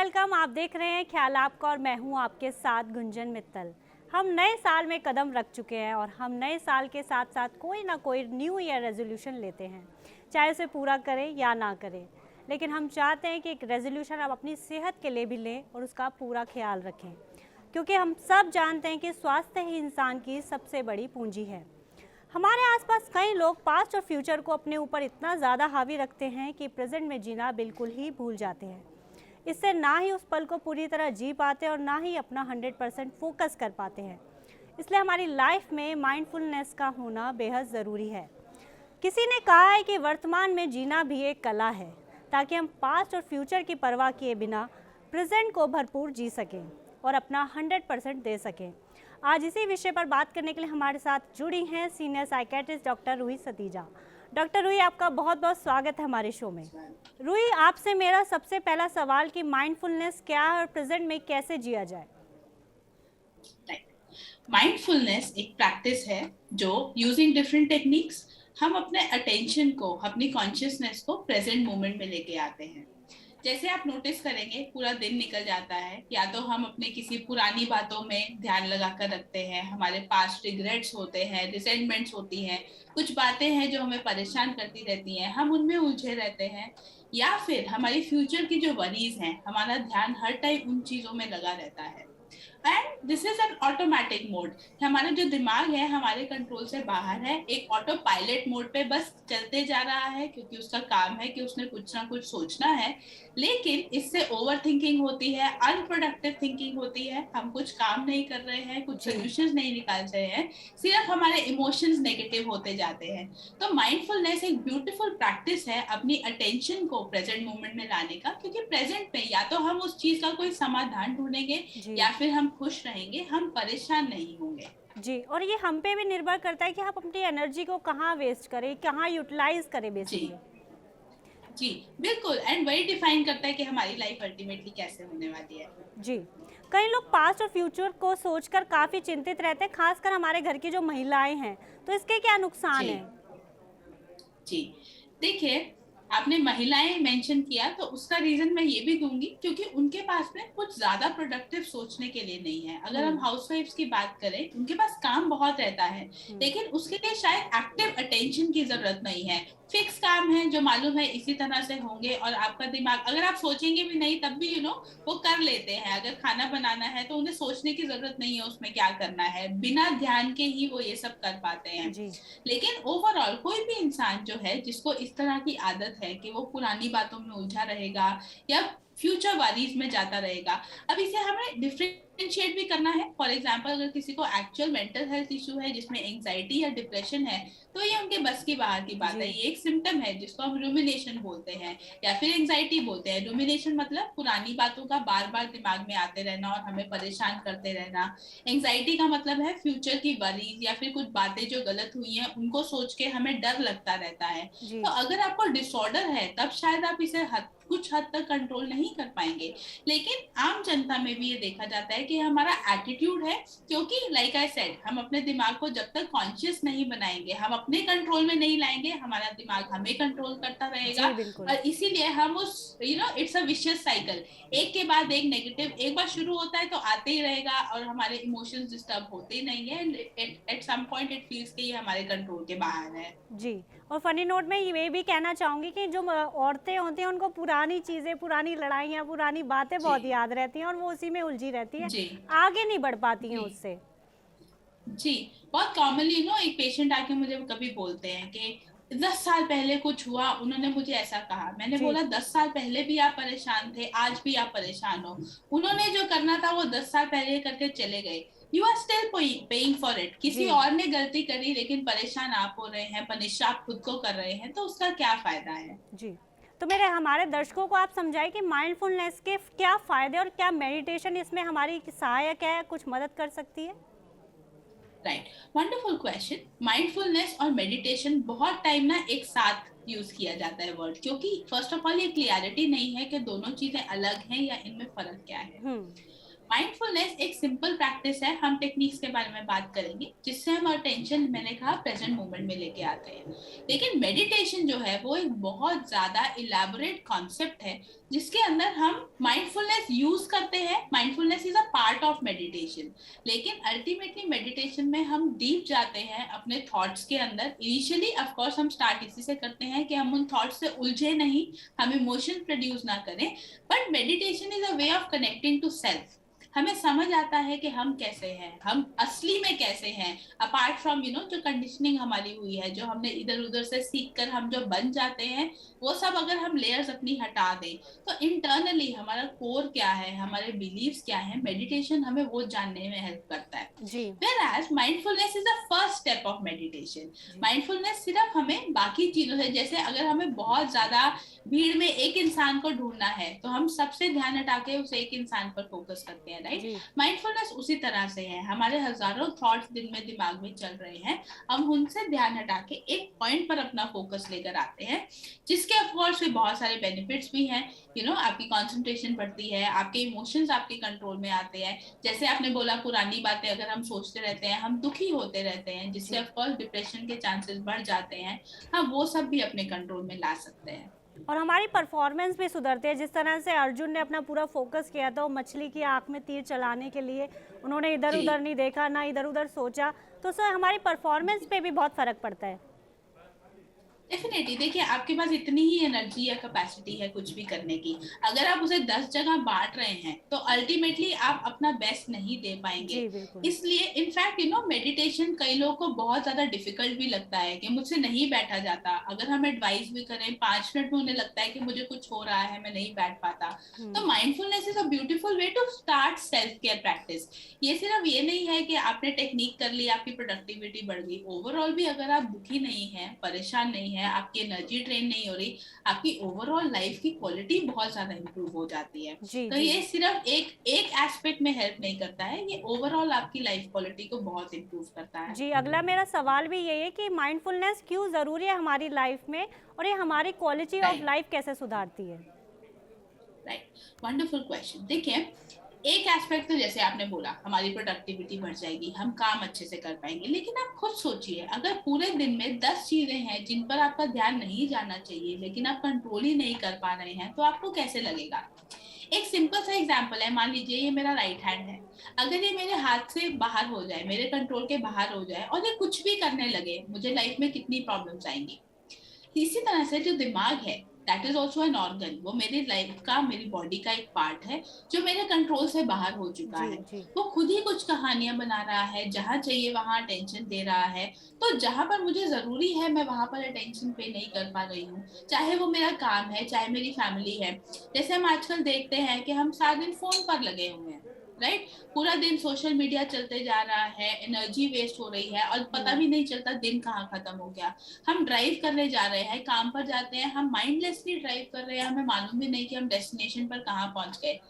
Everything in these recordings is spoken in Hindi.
वेलकम। आप देख रहे हैं ख्याल आपका और मैं हूं आपके साथ गुंजन मित्तल। हम नए साल में कदम रख चुके हैं और हम नए साल के साथ साथ कोई ना कोई न्यू ईयर रेजोल्यूशन लेते हैं, चाहे उसे पूरा करें या ना करें। लेकिन हम चाहते हैं कि एक रेजोल्यूशन आप अपनी सेहत के लिए भी लें और उसका पूरा ख्याल रखें, क्योंकि हम सब जानते हैं कि स्वास्थ्य ही इंसान की सबसे बड़ी पूंजी है। हमारे आसपास कई लोग पास्ट और फ्यूचर को अपने ऊपर इतना ज़्यादा हावी रखते हैं कि प्रेजेंट में जीना बिल्कुल ही भूल जाते हैं। इससे ना ही उस पल को पूरी तरह जी पाते और ना ही अपना 100% फोकस कर पाते हैं। इसलिए हमारी लाइफ में माइंडफुलनेस का होना बेहद ज़रूरी है। किसी ने कहा है कि वर्तमान में जीना भी एक कला है, ताकि हम पास्ट और फ्यूचर की परवाह किए बिना प्रेजेंट को भरपूर जी सकें और अपना 100% दे सकें। आज इसी विषय पर बात करने के लिए हमारे साथ जुड़ी हैं senior psychiatrist doctor Ruhi Satija. Doctor Ruhi, आपका बहुत बहुत स्वागत है हमारे शो में। रूही, आपसे मेरा सबसे पहला सवाल कि माइंडफुलनेस क्या है और प्रेजेंट में कैसे जिया जाए। माइंडफुलनेस एक प्रैक्टिस है जो यूजिंग डिफरेंट टेक्निक्स हम अपने अटेंशन को, अपनी कॉन्शियसनेस को प्रेजेंट मोमेंट में लेके आते हैं। जैसे आप नोटिस करेंगे पूरा दिन निकल जाता है, या तो हम अपने किसी पुरानी बातों में ध्यान लगाकर रखते हैं, हमारे पास रिग्रेट्स होते हैं, रिसेंटमेंट्स होती हैं, कुछ बातें हैं जो हमें परेशान करती रहती हैं, हम उनमें उलझे रहते हैं, या फिर हमारी फ्यूचर की जो वरीज हैं, हमारा ध्यान हर टाइम उन चीजों में लगा रहता है। And this is an automatic mode. हमारा जो दिमाग है हमारे कंट्रोल से बाहर है, एक ऑटो पायलट मोड पे बस चलते जा रहा है, क्योंकि उसका काम है कि उसने कुछ ना कुछ सोचना है। लेकिन इससे ओवर थिंकिंग होती है, अनप्रोडक्टिव थिंकिंग होती है, हम कुछ काम नहीं कर रहे हैं, कुछ सोल्यूशंस नहीं निकाल रहे हैं, सिर्फ हमारे इमोशंस नेगेटिव होते जाते हैं। तो माइंडफुलनेस एक ब्यूटीफुल प्रैक्टिस है अपनी अटेंशन को प्रेजेंट मोमेंट में लाने का, क्योंकि प्रेजेंट में या तो हम उस चीज का कोई समाधान ढूंढेंगे या फिर हम खुश रहेंगे, हम परेशान नहीं होंगे। जी, और ये हम पे भी निर्भर करता है कि आप अपनी एनर्जी को कहाँ वेस्ट करें, कहाँ यूटिलाइज करें बेसिकली। जी बिल्कुल, एंड वही डिफाइन करता है कि हमारी लाइफ अल्टीमेटली कैसे होने वाली है। जी, कई लोग पास्ट और फ्यूचर को सोचकर काफ़ी चिंतित रहते हैं, खासकर हमारे घर की जो महिलाएं हैं। तो इसके क्या नुकसान हैं? जी देखिए, आपने महिलाएं मेंशन किया तो उसका रीजन मैं ये भी दूंगी, क्योंकि उनके पास में कुछ ज्यादा प्रोडक्टिव सोचने के लिए नहीं है। अगर हम हाउसवाइफ्स की बात करें, उनके पास काम बहुत रहता है, लेकिन उसके लिए शायद एक्टिव अटेंशन की जरूरत नहीं है। फिक्स काम है जो मालूम है इसी तरह से होंगे, और आपका दिमाग, अगर आप सोचेंगे भी नहीं तब भी वो कर लेते हैं। अगर खाना बनाना है तो उन्हें सोचने की जरूरत नहीं है उसमें क्या करना है, बिना ध्यान के ही वो ये सब कर पाते हैं। लेकिन ओवरऑल कोई भी इंसान जो है जिसको इस तरह की आदत है कि वो पुरानी बातों में उलझा रहेगा या फ्यूचर वरीज में जाता रहेगा, अब इसे हमें डिफरेंशिएट भी करना है। फॉर एग्जांपल, अगर किसी को एक्चुअल मेंटल हेल्थ इशू है जिसमें एंजाइटी या डिप्रेशन है, तो ये उनके बस की बाहर की बात है। ये एक सिम्टम है जिसको हम रूमिनेशन बोलते हैं या फिर एंजाइटी बोलते हैं। रूमिनेशन मतलब पुरानी बातों का बार बार दिमाग में आते रहना और हमें परेशान करते रहना। एंजाइटी का मतलब है फ्यूचर की वरीज या फिर कुछ बातें जो गलत हुई हैं उनको सोच के हमें डर लगता रहता है। तो अगर आपको डिसऑर्डर है तब शायद आप इसे कुछ हद तक कंट्रोल नहीं कर पाएंगे। लेकिन आम जनता में भी ये देखा जाता है कि हमारा एटीट्यूड है, क्योंकि लाइक आई सेड, हम अपने दिमाग को जब तक कॉन्शियस नहीं बनाएंगे, हम अपने कंट्रोल में नहीं लाएंगे, हमारा दिमाग हमें कंट्रोल करता रहेगा। और इसीलिए हम उस इट्स अ विशियस साइकिल, एक के बाद एक नेगेटिव, एक बार शुरू होता है तो आते ही रहेगा और हमारे इमोशंस डिस्टर्ब होते ही नहीं है, and at some point it feels कि ये हमारे कंट्रोल के बाहर है। जी, और फनी नोट में ये भी कहना चाहूंगी कि जो औरतें होती हैं उनको पुरानी चीजें, पुरानी लड़ाइयाँ, पुरानी बातें बहुत याद रहती हैं और वो उसी में उलझी रहती है, आगे नहीं बढ़ पाती हैं उससे। जी, बहुत कॉमनली एक पेशेंट आके मुझे कभी बोलते हैं कि 10 साल पहले कुछ हुआ, उन्होंने मुझे ऐसा कहा। मैंने बोला 10 साल पहले भी आप परेशान थे, आज भी आप परेशान हो। उन्होंने जो करना था वो 10 साल पहले करके चले गए। You are still paying for it. किसी और ने गलती करी लेकिन परेशान आप हो रहे हैं, पनिश आप खुद को कर रहे हैं, तो उसका क्या फायदा है। जी, तो मेरे हमारे दर्शकों को आप समझाइए कि माइंडफुलनेस के क्या फायदे और क्या मेडिटेशन इसमें हमारी सहायक है, कुछ मदद कर सकती है। Right, wonderful question. माइंडफुलनेस और मेडिटेशन बहुत टाइम ना एक साथ यूज किया जाता है वर्ड, क्योंकि फर्स्ट ऑफ ऑल ये क्लियरिटी नहीं है कि दोनों चीजें अलग हैं या इनमें फर्क क्या है। माइंडफुलनेस एक सिंपल प्रैक्टिस है, हम टेक्निक्स के बारे में बात करेंगे जिससे हम अटेंशन, मैंने कहा, प्रेजेंट मोमेंट में लेके आते हैं। लेकिन मेडिटेशन जो है वो एक बहुत ज्यादा इलेबोरेट कॉन्सेप्ट है जिसके अंदर हम माइंडफुलनेस यूज करते हैं। Mindfulness is a part of meditation, लेकिन अल्टीमेटली मेडिटेशन में हम डीप जाते हैं अपने थॉट्स के अंदर। इनिशियली ऑफ कोर्स हम स्टार्ट इसी से करते हैं कि हम उन थॉट्स से उलझे नहीं, हम इमोशन प्रोड्यूस ना करें, but meditation is a way of connecting to self. हमें समझ आता है कि हम कैसे हैं, हम असली में कैसे हैं, अपार्ट फ्रॉम जो कंडीशनिंग हमारी हुई है, जो हमने इधर उधर से सीख कर हम जो बन जाते हैं, वो सब अगर हम लेयर्स अपनी हटा दें तो इंटरनली हमारा कोर क्या है, हमारे बिलीव्स क्या है, मेडिटेशन हमें वो जानने में हेल्प करता है। जी Whereas mindfulness is the first step of meditation. Mindfulness सिर्फ हमें बाकी चीजों से, जैसे अगर हमें बहुत ज्यादा भीड़ में एक इंसान को ढूंढना है तो हम सबसे ध्यान हटा के उस एक इंसान पर फोकस करते हैं, राइट? जी माइंडफुलनेस उसी तरह से है, हमारे हजारों थॉट्स दिन में दिमाग में चल रहे हैं, हम उनसे ध्यान हटा के एक पॉइंट पर अपना फोकस लेकर आते हैं, जिसके ऑफकोर्स भी बहुत सारे बेनिफिट्स भी हैं। आपकी कंसंट्रेशन बढ़ती है, आपके इमोशंस आपके कंट्रोल में आते हैं। जैसे आपने बोला, पुरानी बातें अगर हम सोचते रहते हैं, हम दुखी होते रहते हैं, जिससे ऑफकोर्स डिप्रेशन के चांसेस बढ़ जाते हैं। हाँ, वो सब भी अपने कंट्रोल में ला सकते हैं। और हमारी परफॉर्मेंस भी सुधरती है। जिस तरह से अर्जुन ने अपना पूरा फोकस किया था वो मछली की आँख में तीर चलाने के लिए, उन्होंने इधर जी उधर नहीं देखा, ना इधर उधर सोचा, तो सर हमारी परफॉर्मेंस पे भी बहुत फ़र्क पड़ता है। डेफिनेटली, देखिए आपके पास इतनी ही एनर्जी या कैपेसिटी है कुछ भी करने की, अगर आप उसे 10 जगह बांट रहे हैं तो अल्टीमेटली आप अपना बेस्ट नहीं दे पाएंगे। जी बिल्कुल। इसलिए इनफैक्ट मेडिटेशन कई लोगों को बहुत ज्यादा डिफिकल्ट भी लगता है कि मुझसे नहीं बैठा जाता। अगर हम एडवाइस भी करें 5 मिनट में उन्हें लगता है कि मुझे कुछ हो रहा है, मैं नहीं बैठ पाता। तो mindfulness is a beautiful way to start self care practice. ये सिर्फ ये नहीं है कि आपने टेक्निक कर ली, आपकी प्रोडक्टिविटी बढ़ गई। ओवरऑल भी अगर आप दुखी नहीं है, परेशान नहीं है, आपकी एनर्जी ड्रेन नहीं हो रही, आपकी ओवरऑल लाइफ की क्वालिटी बहुत ज्यादा इंप्रूव हो जाती है। जी तो जी ये सिर्फ एक एक एस्पेक्ट में हेल्प नहीं करता है, ये ओवरऑल आपकी लाइफ क्वालिटी को बहुत इंप्रूव करता है। जी, अगला मेरा सवाल भी यही है कि माइंडफुलनेस क्यों ज़रूरी है हमारी लाइफ में, और ये हमारी क्वालिटी ऑफ राइट लाइफ कैसे सुधारती है? Right, wonderful question. देखिए, एक एस्पेक्ट तो जैसे आपने बोला, हमारी प्रोडक्टिविटी बढ़ जाएगी, हम काम अच्छे से कर पाएंगे। लेकिन आप खुद सोचिए, अगर पूरे दिन में 10 चीजें हैं जिन पर आपका ध्यान नहीं जाना चाहिए, लेकिन आप कंट्रोल ही नहीं कर पा रहे हैं, तो आपको कैसे लगेगा? एक सिंपल सा एग्जांपल है, मान लीजिए ये मेरा राइट हैंड है, अगर ये मेरे हाथ से बाहर हो जाए, मेरे कंट्रोल के बाहर हो जाए और ये कुछ भी करने लगे, मुझे लाइफ में कितनी प्रॉब्लम्स आएंगी। इसी तरह से जो दिमाग है, that is also an organ, वो मेरी लाइफ का, मेरी बॉडी का एक पार्ट है जो मेरे कंट्रोल से बाहर हो चुका जी है। जी वो खुद ही कुछ कहानियां बना रहा है, जहां चाहिए वहां अटेंशन दे रहा है। तो जहां पर मुझे जरूरी है मैं वहां पर अटेंशन पे नहीं कर पा रही हूँ, चाहे वो मेरा काम है, चाहे मेरी फैमिली है। जैसे हम आजकल देखते हैं कि हम सारा दिन फोन पर लगे हुए हैं, राइट? पूरा दिन सोशल मीडिया चलते जा रहा है, एनर्जी वेस्ट हो रही है और पता भी नहीं चलता दिन कहाँ खत्म हो गया। हम ड्राइव करने जा रहे हैं, काम पर जाते हैं, हम माइंडलेसली ड्राइव कर रहे हैं, हमें मालूम भी नहीं कि हम डेस्टिनेशन पर कहाँ पहुंच गए।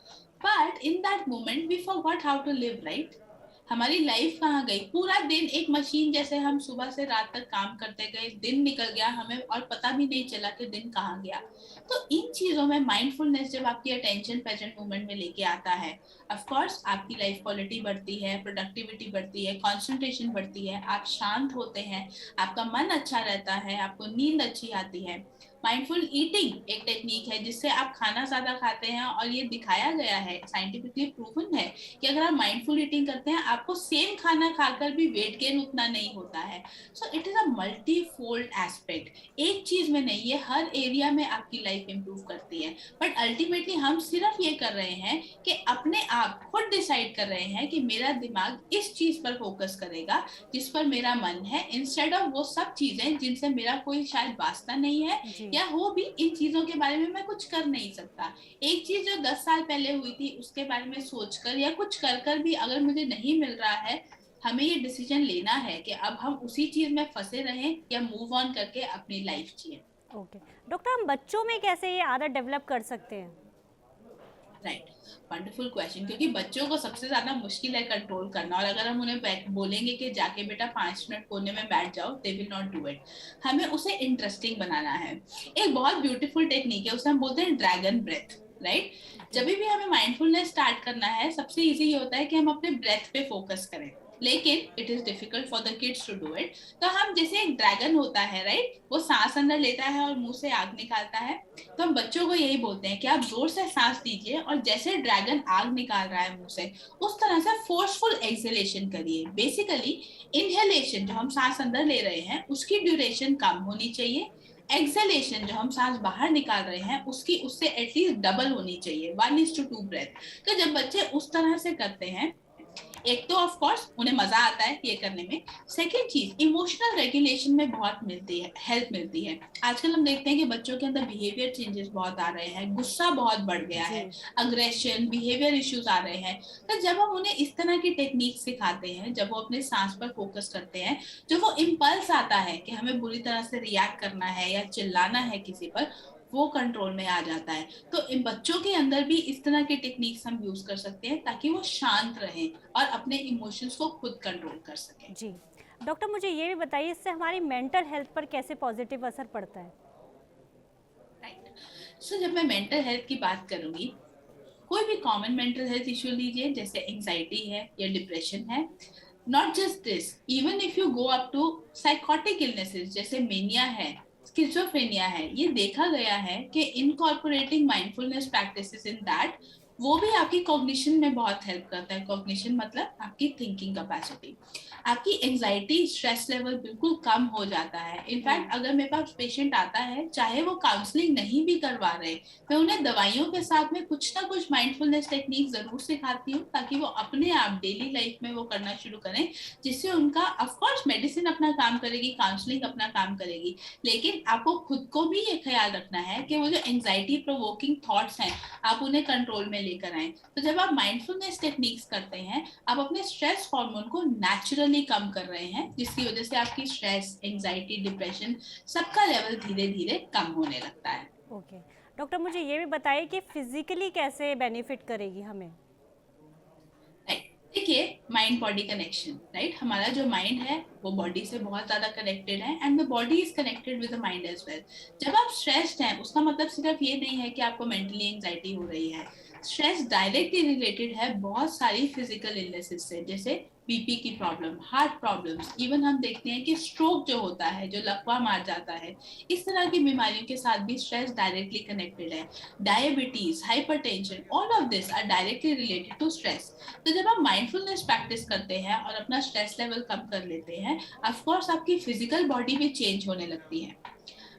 But in that moment we forgot how to live, right? हमारी लाइफ कहाँ गई? पूरा दिन एक मशीन जैसे हम सुबह से रात तक काम करते गए, दिन निकल गया हमें और पता भी नहीं चला कि दिन कहाँ गया। तो इन चीजों में माइंडफुलनेस जब आपकी अटेंशन प्रेजेंट मोमेंट में लेके आता है, ऑफ कोर्स आपकी लाइफ क्वालिटी बढ़ती है, प्रोडक्टिविटी बढ़ती है, कंसंट्रेशन बढ़ती है, आप शांत होते हैं, आपका मन अच्छा रहता है, आपको नींद अच्छी आती है। माइंडफुल ईटिंग एक टेक्निक है जिससे आप खाना ज्यादा खाते हैं, और ये दिखाया गया है, साइंटिफिकली प्रूवन है कि अगर आप माइंडफुल ईटिंग करते हैं, आपको सेम खाना खाकर भी वेट गेन उतना नहीं होता है। So it is a multi fold aspect, एक चीज में नहीं, ये हर एरिया में आपकी लाइफ इंप्रूव करती है। बट अल्टीमेटली हम सिर्फ ये कर रहे हैं कि अपने आप खुद डिसाइड कर रहे हैं कि मेरा दिमाग इस चीज पर फोकस करेगा जिस पर मेरा मन है, इंस्टेड ऑफ वो सब चीजें जिनसे मेरा कोई शायद वास्ता नहीं है, जी या हो भी इन चीजों के बारे में मैं कुछ कर नहीं सकता। एक चीज जो 10 साल पहले हुई थी उसके बारे में सोचकर या कुछ कर कर भी अगर मुझे नहीं मिल रहा है, हमें ये डिसीजन लेना है कि अब हम उसी चीज में फंसे रहें या मूव ऑन करके अपनी लाइफ जिए। ओके डॉक्टर, हम बच्चों में कैसे ये आदत डेवलप कर सकते हैं? Right, wonderful question. क्योंकि बच्चों को सबसे ज्यादा मुश्किल है कंट्रोल करना, और अगर हम उन्हें बोलेंगे कि जाके बेटा 5 मिनट कोने में बैठ जाओ, they will not do it. हमें उसे इंटरेस्टिंग बनाना है। एक बहुत ब्यूटीफुल टेक्निक है, उसे हम बोलते हैं ड्रैगन ब्रेथ। राइट? जब भी हमें माइंडफुलनेस स्टार्ट करना है, सबसे इजी ये होता है कि हम अपने ब्रेथ पे फोकस करें, लेकिन it is difficult for the kids to do it. तो हम जैसे एक ड्रैगन होता है, राइट, वो सांस अंदर लेता है और मुंह से आग निकालता है, तो हम बच्चों को यही बोलते हैं कि आप जोर से सांस लीजिए और जैसे ड्रैगन आग निकाल रहा है मुंह से, उस तरह से फोर्सफुल एक्सहेलेशन करिए। बेसिकली इनहेलेशन जो हम सांस अंदर ले रहे हैं उसकी ड्यूरेशन कम होनी चाहिए, एक्सहेलेशन जो हम सांस बाहर निकाल रहे हैं उसकी उससे एटलीस्ट डबल होनी चाहिए, 1:2 ब्रेथ। तो जब बच्चे उस तरह से करते हैं, एक तो ऑफ कोर्स उन्हें मजा आता है ये करने में, सेकेंड चीज इमोशनल रेगुलेशन में बहुत मिलती है, हेल्प मिलती है। आजकल हम देखते हैं कि बच्चों के अंदर बिहेवियर चेंजेस बहुत आ रहे हैं, गुस्सा बहुत बढ़ गया है, अग्रेशन, बिहेवियर इश्यूज आ रहे हैं। तो जब हम उन्हें इस तरह की टेक्निक सिखाते हैं, जब वो अपने सांस पर फोकस करते हैं, जो वो इम्पल्स आता है कि हमें बुरी तरह से रिएक्ट करना है या चिल्लाना है किसी पर, वो कंट्रोल में आ जाता है। तो इन बच्चों के अंदर भी इस तरह के टेक्निक्स हम यूज कर सकते हैं ताकि वो शांत रहें और अपने इमोशंस को खुद कंट्रोल कर सकें। जी डॉक्टर, मुझे ये भी बताइए इससे हमारी मेंटल हेल्थ पर कैसे पॉजिटिव असर पड़ता है? राइट, सो जब मैं मेंटल हेल्थ की बात करूंगी, कोई भी कॉमन मेंटल हेल्थ इश्यू लीजिए, जैसे एंजाइटी है या डिप्रेशन है, not just this, even if you go up to psychotic illnesses जैसे मेनिया है, स्किज़ोफ्रेनिया है, ये देखा गया है कि incorporating mindfulness practices in that, वो भी आपकी कॉग्निशन में बहुत हेल्प करता है। कॉग्निशन मतलब आपकी थिंकिंग कैपेसिटी, आपकी एंजाइटी, स्ट्रेस लेवल बिल्कुल कम हो जाता है। इनफैक्ट अगर मेरे पास पेशेंट आता है, चाहे वो काउंसलिंग नहीं भी करवा रहे, मैं उन्हें दवाइयों के साथ में कुछ ना कुछ माइंडफुलनेस टेक्निक जरूर सिखाती हूँ ताकि वो अपने आप डेली लाइफ में वो करना शुरू करें, जिससे उनका, ऑफ कोर्स मेडिसिन अपना काम करेगी, काउंसलिंग अपना काम करेगी, लेकिन आपको खुद को भी ये ख्याल रखना है कि वो जो एंजाइटी प्रोवोकिंग थॉट्स हैं आप उन्हें कंट्रोल में लेकर आए। तो जब आप माइंडफुलनेस टेक्निक्स करते हैं, आप अपने स्ट्रेस हार्मोन को नेचुरली कम कर रहे हैं, जिसकी वजह से आपकी स्ट्रेस, एंजाइटी, डिप्रेशन सबका लेवल धीरे धीरे कम होने लगता है। ओके डॉक्टर, मुझे ये भी बताइए कि फिजिकली कैसे बेनिफिट करेगी हमें? देखिए, माइंड बॉडी कनेक्शन, राइट, हमारा जो माइंड है वो बॉडी से बहुत ज्यादा कनेक्टेड है and the body is connected with the mind as well. जब आप स्ट्रेस्ड हैं, उसका मतलब सिर्फ ये नहीं है कि आपको मेंटली एंजाइटी हो रही है। स्ट्रेस डायरेक्टली रिलेटेड है बहुत सारी फिजिकल इलनेसेस से, जैसे बीपी की प्रॉब्लम, हार्ट प्रॉब्लम्स, इवन हम देखते हैं कि स्ट्रोक जो होता है, जो लकवा मार जाता है, इस तरह की बीमारियों के साथ भी स्ट्रेस डायरेक्टली कनेक्टेड है। Diabetes, hypertension, all of this are directly related to stress. तो जब आप माइंडफुलनेस प्रैक्टिस करते हैं और अपना स्ट्रेस लेवल कम कर लेते हैं, ऑफ कोर्स आपकी फिजिकल बॉडी भी चेंज होने लगती है।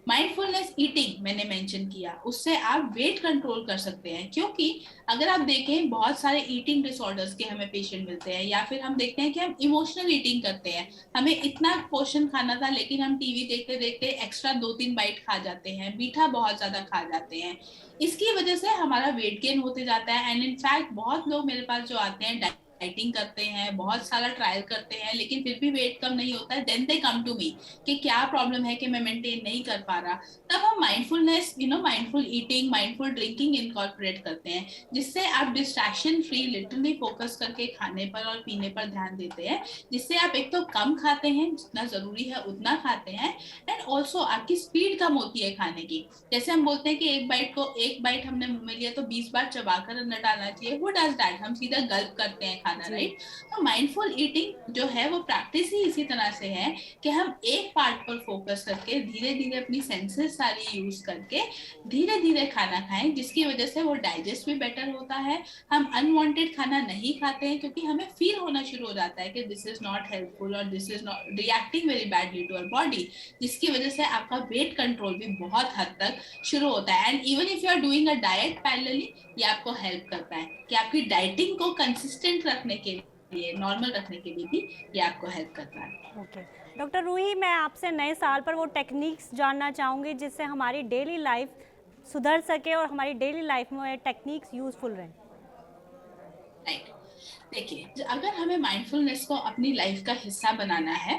माइंडफुलनेस ईटिंग मैंने मेंशन किया, उससे आप वेट कंट्रोल कर सकते हैं, क्योंकि अगर आप देखें बहुत सारे ईटिंग डिसऑर्डर्स के हमें पेशेंट मिलते हैं, या फिर हम देखते हैं कि हम इमोशनल ईटिंग करते हैं, हमें इतना पोर्शन खाना था लेकिन हम टीवी देखते देखते एक्स्ट्रा 2-3 बाइट खा जाते हैं, मीठा बहुत ज्यादा खा जाते हैं, इसकी वजह से हमारा वेट गेन होते जाता है। एंड इनफैक्ट बहुत लोग मेरे पास जो आते हैं डाइटिंग करते हैं, बहुत सारा ट्रायल करते हैं, लेकिन फिर भी वेट कम नहीं होता है, then they come to me कि क्या प्रॉब्लम है कि मैं मेंटेन नहीं कर पा रहा। तब हम mindfulness, mindful eating, mindful drinking incorporate करते हैं, जिससे आप डिस्ट्रैक्शन फ्री लिटरली फोकस करके खाने पर और पीने पर ध्यान देते हैं, जिससे आप एक तो कम खाते हैं, जितना जरूरी है उतना खाते हैं, एंड ऑल्सो आपकी स्पीड कम होती है खाने की। जैसे हम बोलते हैं कि एक बाइट हमने मुंह में लिया तो 20 बार चबाकर अंदर डालना चाहिए, हु डज दैट, हम सीधा गल्प करते हैं खाना, राइट। तो माइंडफुल ईटिंग जो है वो प्रैक्टिस ही इसी तरह से है कि हम एक पार्ट पर फोकस करके धीरे धीरे अपनी सेंसेस सारी यूज करके धीरे धीरे खाना खाएं, जिसकी वजह से वो डाइजेस्ट भी बेटर होता है। हम अनवांटेड खाना नहीं खाते हैं क्योंकि हमें फील होना शुरू हो जाता है कि दिस इज नॉट हेल्पफुल और this is not reacting very badly to our body, जिसकी वजह से आपका वेट कंट्रोल भी बहुत हद तक शुरू होता है। And even if you are doing a diet parallelly, ये आपको हेल्प करता है कि आपकी डाइटिंग को कंसिस्टेंट रखने के लिए, नॉर्मल रखने के लिए भी ये आपको हेल्प करता है। ओके डॉक्टर रूही, मैं आपसे नए साल पर वो टेक्निक्स जानना चाहूँगी जिससे हमारी डेली लाइफ सुधर सके और हमारी डेली लाइफ में टेक्निक्स यूजफुल रहें। राइट, देखिए, अगर हमें माइंडफुलनेस को अपनी लाइफ का हिस्सा बनाना है,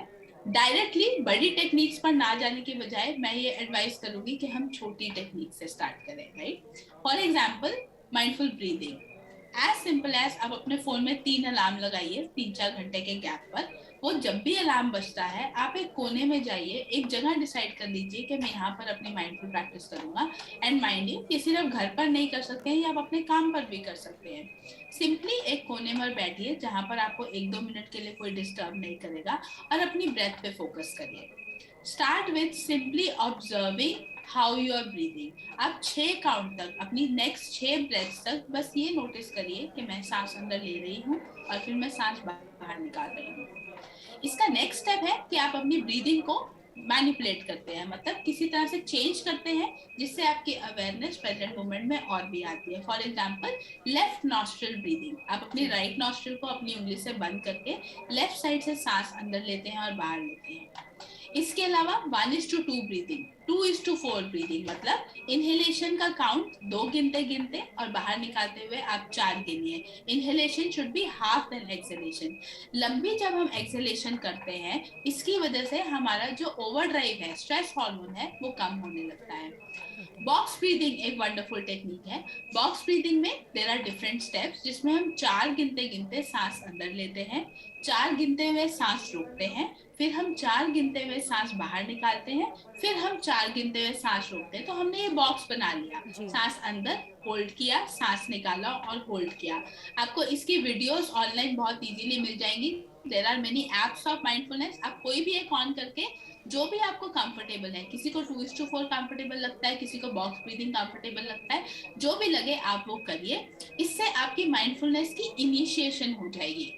डायरेक्टली बड़ी टेक्निक्स पर ना जाने के बजाय मैं ये एडवाइस करूंगी कि हम छोटी टेक्निक से स्टार्ट करें, right. For example, mindful breathing, as simple as आप अपने फोन में 3 अलार्म लगाइए 3-4 घंटे के गैप पर, वो जब भी अलार्म बजता है आप एक कोने में जाइए, एक जगह डिसाइड कर लीजिए कि मैं यहाँ पर अपनी माइंडफुल प्रैक्टिस करूंगा। एंड माइंड यू, ये सिर्फ घर पर नहीं कर सकते हैं, ये आप अपने काम पर भी कर सकते हैं। सिंपली एक कोने में बैठिए जहां पर आपको 1-2 मिनट के लिए कोई डिस्टर्ब नहीं करेगा और अपनी ब्रेथ पे फोकस करिए। Start with simply observing how you are breathing. आप 6 काउंट तक, अपनी नेक्स्ट 6 ब्रेथ्स तक बस ये नोटिस करिए कि मैं सांस अंदर ले रही हूँ और फिर मैं सांस बाहर निकाल रही हूँ। इसका नेक्स्ट स्टेप है कि आप अपनी ब्रीदिंग को मैनिपुलेट करते हैं, मतलब किसी तरह से चेंज करते हैं जिससे आपकी अवेयरनेस प्रेजेंट मोमेंट में और भी आती है। For example left nostril breathing, आप अपनी राइट नॉस्ट्रिल को अपनी उंगली से बंद करके लेफ्ट साइड से सांस अंदर लेते हैं और बाहर लेते हैं। इसके अलावा 1:2 ब्रीदिंग, 2:4 ब्रीदिंग, मतलब इनहेलेशन का काउंट 2 गिनते गिनते और बाहर निकालते हुए आप 4 गिनिए। Inhalation should be half than exhalation. लंबी जब हम एक्सहेलेशन करते हैं, इसकी वजह से हमारा जो ओवरड्राइव है, स्ट्रेस हार्मोन है, वो कम होने लगता है। बॉक्स ब्रीदिंग एक वंडरफुल टेक्निक है। बॉक्स ब्रीदिंग में देयर आर डिफरेंट स्टेप्स जिसमें हम 4 गिनते गिनते सांस अंदर लेते हैं, 4 गिनते हुए सांस रोकते हैं, फिर हम 4 गिनते हुए सांस बाहर निकालते हैं, फिर हम 4 गिनते हुए सांस रोकते हैं। तो हमने ये बॉक्स बना लिया, सांस अंदर होल्ड किया, सांस निकाला और होल्ड किया। आपको इसकी वीडियोस ऑनलाइन बहुत इजीली मिल जाएंगी। There are many apps of mindfulness. आप कोई भी एक ऑन करके जो भी आपको कंफर्टेबल है, किसी को 2:4 कंफर्टेबल लगता है, किसी को बॉक्स ब्रीदिंग कंफर्टेबल लगता है, जो भी लगे आप वो करिए। इससे आपकी माइंडफुलनेस की इनिशिएशन हो जाएगी।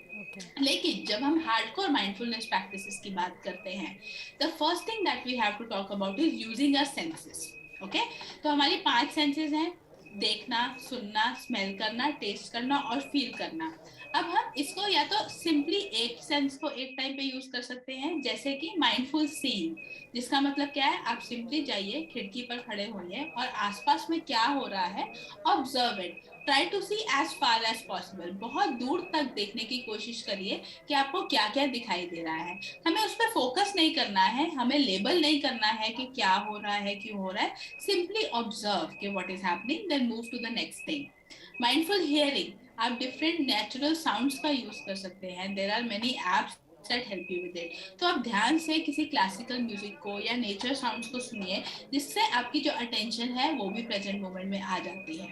लेकिन जब हम हार्डकोर माइंडफुलनेस प्रैक्टिसेस की बात करते हैं, the first thing that we have to talk about is using our senses. Okay, तो हमारी 5 सेंसेस हैं, देखना, सुनना, स्मेल करना, टेस्ट करना और फील करना। अब हम इसको या तो सिंपली एक सेंस को एक टाइम पे यूज कर सकते हैं, जैसे कि माइंडफुल सीइंग, जिसका मतलब क्या है, आप सिंपली जाइए, खिड़की पर खड़े होइए और आसपास में क्या हो रहा है observe it. Try to see as far as possible, बहुत दूर तक देखने की कोशिश करिए कि आपको क्या क्या दिखाई दे रहा है। हमें उस पर फोकस नहीं करना है, हमें लेबल नहीं करना है कि क्या हो रहा है, क्यों हो रहा है। सिंपली ऑब्जर्व कि what is happening, then move to the next thing. Mindful hearing, आप डिफरेंट नेचुरल साउंड्स का यूज कर सकते हैं। There are many apps that help you with it। तो आप ध्यान से किसी क्लासिकल म्यूजिक को या नेचर साउंड्स को सुनिए, जिससे आपकी जो अटेंशन है वो भी प्रेजेंट मोमेंट में आ जाती है।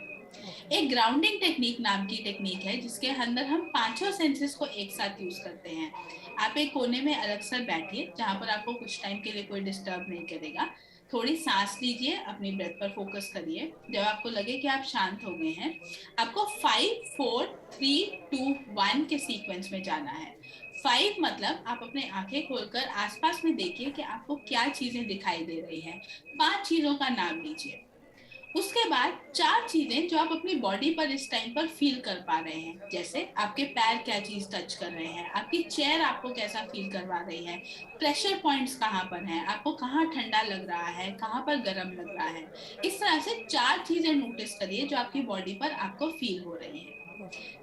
एक ग्राउंडिंग टेक्निक नाम की टेक्निक है जिसके अंदर हम 5 सेंसेस को एक साथ यूज करते हैं। आप एक कोने में अलग से बैठिए जहां पर आपको कुछ टाइम के लिए कोई डिस्टर्ब नहीं करेगा। थोड़ी सांस लीजिए, अपनी ब्रेथ पर फोकस करिए। जब आपको लगे कि आप शांत हो गए हैं, आपको 5 4 3 2 1 के सीक्वेंस में जाना है। 5 मतलब आप अपने आंखें खोलकर आसपास में देखिए कि आपको क्या चीजें दिखाई दे रही हैं। 5 चीजों का नाम लीजिए। उसके बाद 4 चीजें जो आप अपनी बॉडी पर इस टाइम पर फील कर पा रहे हैं, जैसे आपके पैर क्या चीज टच कर रहे हैं, आपकी चेयर आपको कैसा फील करवा रही है, प्रेशर पॉइंट्स कहाँ पर हैं, आपको कहाँ ठंडा लग रहा है, कहाँ पर गर्म लग रहा है। इस तरह से 4 चीजें नोटिस करिए जो आपकी बॉडी पर आपको फील हो रही है।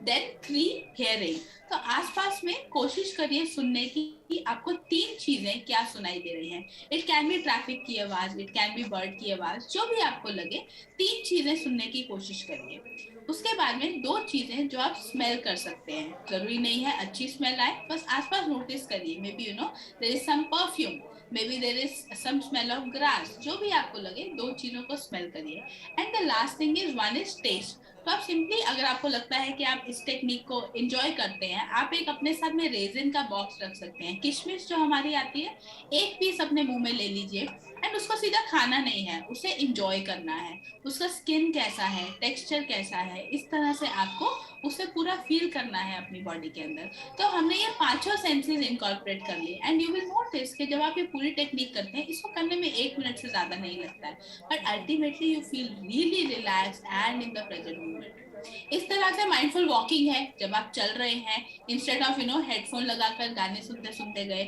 देन 3 हियरिंग, तो आसपास में कोशिश करिए सुनने की कि आपको 3 चीजें क्या सुनाई दे रही हैं। इट कैन बी ट्रैफिक की आवाज, इट कैन बी बर्ड की आवाज, जो भी आपको लगे 3 चीजें सुनने की कोशिश करिए। उसके बाद में 2 चीजें जो आप स्मेल कर सकते हैं, जरूरी नहीं है अच्छी स्मेल आए, बस आसपास नोटिस करिए। Maybe there is some perfume, maybe there is some smell of grass, जो भी आपको लगे 2 चीजों को स्मेल करिए। And the last thing is 1 is taste. तो आप सिंपली, अगर आपको लगता है कि आप इस टेक्निक को एंजॉय करते हैं, आप एक अपने साथ में रेजिन का बॉक्स रख सकते हैं। किशमिश जो हमारी आती है, एक पीस अपने मुंह में ले लीजिए एंड उसको सीधा खाना नहीं है, उसे एंजॉय करना है। उसका स्किन कैसा है, टेक्सचर कैसा है, इस तरह से आपको उसे पूरा फील करना है अपनी बॉडी के अंदर। तो हमने ये 5 सेंसेस इनकॉर्पोरेट कर लिए एंड यू विल नोटिस कि जब आप ये पूरी टेक्निक करते हैं, इसको करने में 1 मिनट से ज्यादा नहीं लगता है, but ultimately you feel really relaxed and in the present moment. इस तरह से माइंडफुल वॉकिंग है, जब आप चल रहे हैं, इंस्टेड ऑफ हेडफोन लगाकर गाने सुनते सुनते गए,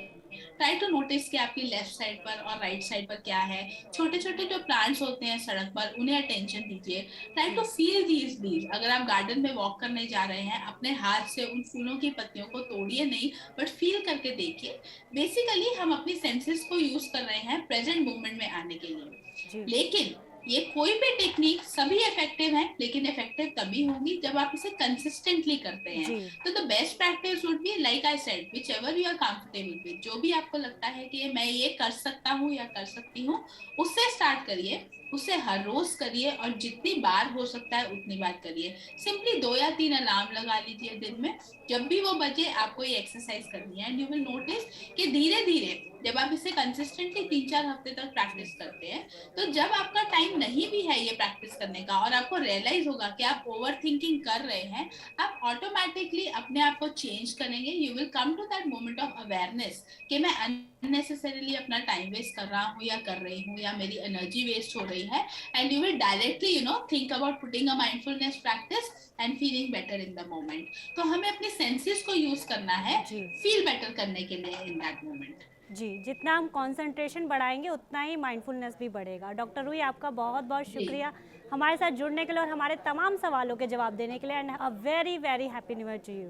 ट्राई टू नोटिस कि आपकी लेफ्ट साइड पर और राइट साइड पर क्या है। छोटे छोटे जो प्लांट्स होते हैं सड़क पर, उन्हें अटेंशन दीजिए। Try to feel these leaves. अगर आप गार्डन में वॉक करने जा रहे हैं, अपने हाथ से उन फूलों की पत्तियों को तोड़िए नहीं, बट फील करके देखिए। बेसिकली हम अपनी सेंसेस को यूज कर रहे हैं प्रेजेंट मोमेंट में आने के लिए। लेकिन ये कोई भी टेक्निक सभी इफेक्टिव है, लेकिन इफेक्टिव तभी होंगी जब आप इसे कंसिस्टेंटली करते हैं। जी तो the best practice would be like I said, whichever you are comfortable with, जो भी आपको लगता है कि मैं ये कर सकता हूँ या कर सकती हूँ, उससे स्टार्ट करिए, उसे हर रोज करिए और जितनी बार हो सकता है उतनी बार करिए। सिंपली 2 या 3 अलार्म लगा लीजिए दिन में, जब भी वो बजे आपको ये एक्सरसाइज करनी है, एंड यू विल नोटिस कि धीरे धीरे जब आप इसे कंसिस्टेंटली 3-4 हफ्ते तक प्रैक्टिस करते हैं, तो जब आपका टाइम नहीं भी है ये प्रैक्टिस करने का और आपको रियलाइज होगा कि आप ओवर थिंकिंग कर रहे हैं, आप ऑटोमेटिकली अपने आप को चेंज करेंगे। You will come to that moment of awareness कि मैं अननेसेसरीली अपना टाइम वेस्ट कर रहा हूँ या कर रही हूँ, या मेरी एनर्जी वेस्ट हो रही है, and you will directly think about putting a mindfulness practice and feeling better in the moment. तो हमें अपने सेंसेस को यूज करना है जी फील बेटर करने के लिए इन दैट मोमेंट। जी, जितना हम कंसंट्रेशन बढ़ाएंगे उतना ही माइंडफुलनेस भी बढ़ेगा। डॉक्टर रूही, आपका बहुत बहुत जी, शुक्रिया हमारे साथ जुड़ने के लिए और हमारे तमाम सवालों के जवाब देने के लिए, and a very very happy new year to you.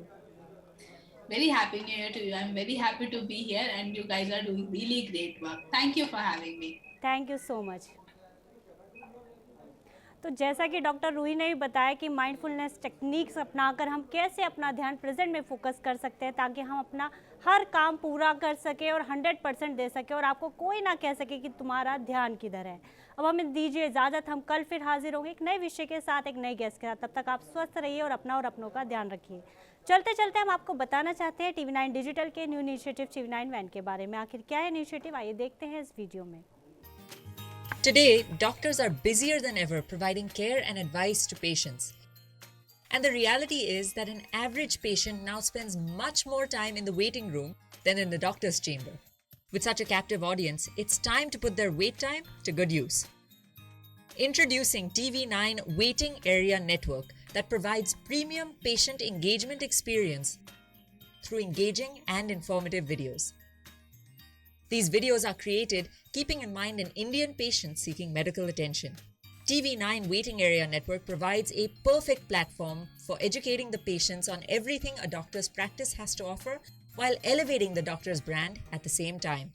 very happy new year to you. I'm very happy to be here and you guys are doing really great work. Thank you for having me. Thank you so much. तो जैसा कि डॉक्टर रूही ने भी बताया कि माइंडफुलनेस टेक्निक्स अपनाकर हम कैसे अपना ध्यान प्रेजेंट में फोकस कर सकते हैं, ताकि हम अपना हर काम पूरा कर सके और 100% दे सके और आपको कोई ना कह सके कि तुम्हारा ध्यान किधर है। अब हमें दीजिए इजाज़त, हम कल फिर हाजिर होंगे एक नए विषय के साथ, एक नए गेस्ट के साथ। तब तक आप स्वस्थ रहिए और अपना और अपनों का ध्यान रखिए। चलते चलते हम आपको बताना चाहते हैं TV9 डिजिटल के न्यू इनिशिएटिव TV9 वैन के बारे में। आखिर क्या है इनिशिएटिव, आइए देखते हैं इस वीडियो में। Today, doctors are busier than ever providing care and advice to patients. And the reality is that an average patient now spends much more time in the waiting room than in the doctor's chamber. With such a captive audience, it's time to put their wait time to good use. Introducing TV9 Waiting Area Network that provides premium patient engagement experience through engaging and informative videos. These videos are created keeping in mind an Indian patient seeking medical attention. TV9 Waiting Area Network provides a perfect platform for educating the patients on everything a doctor's practice has to offer while elevating the doctor's brand at the same time.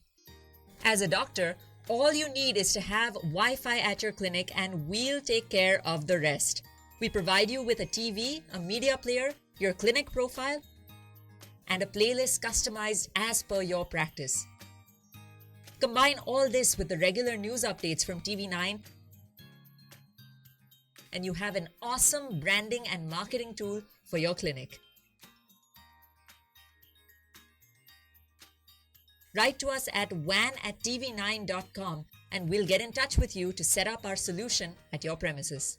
As a doctor, all you need is to have Wi-Fi at your clinic and we'll take care of the rest. We provide you with a TV, a media player, your clinic profile, and a playlist customized as per your practice. Combine all this with the regular news updates from TV9 and you have an awesome branding and marketing tool for your clinic. Write to us at van@tv9.com and we'll get in touch with you to set up our solution at your premises.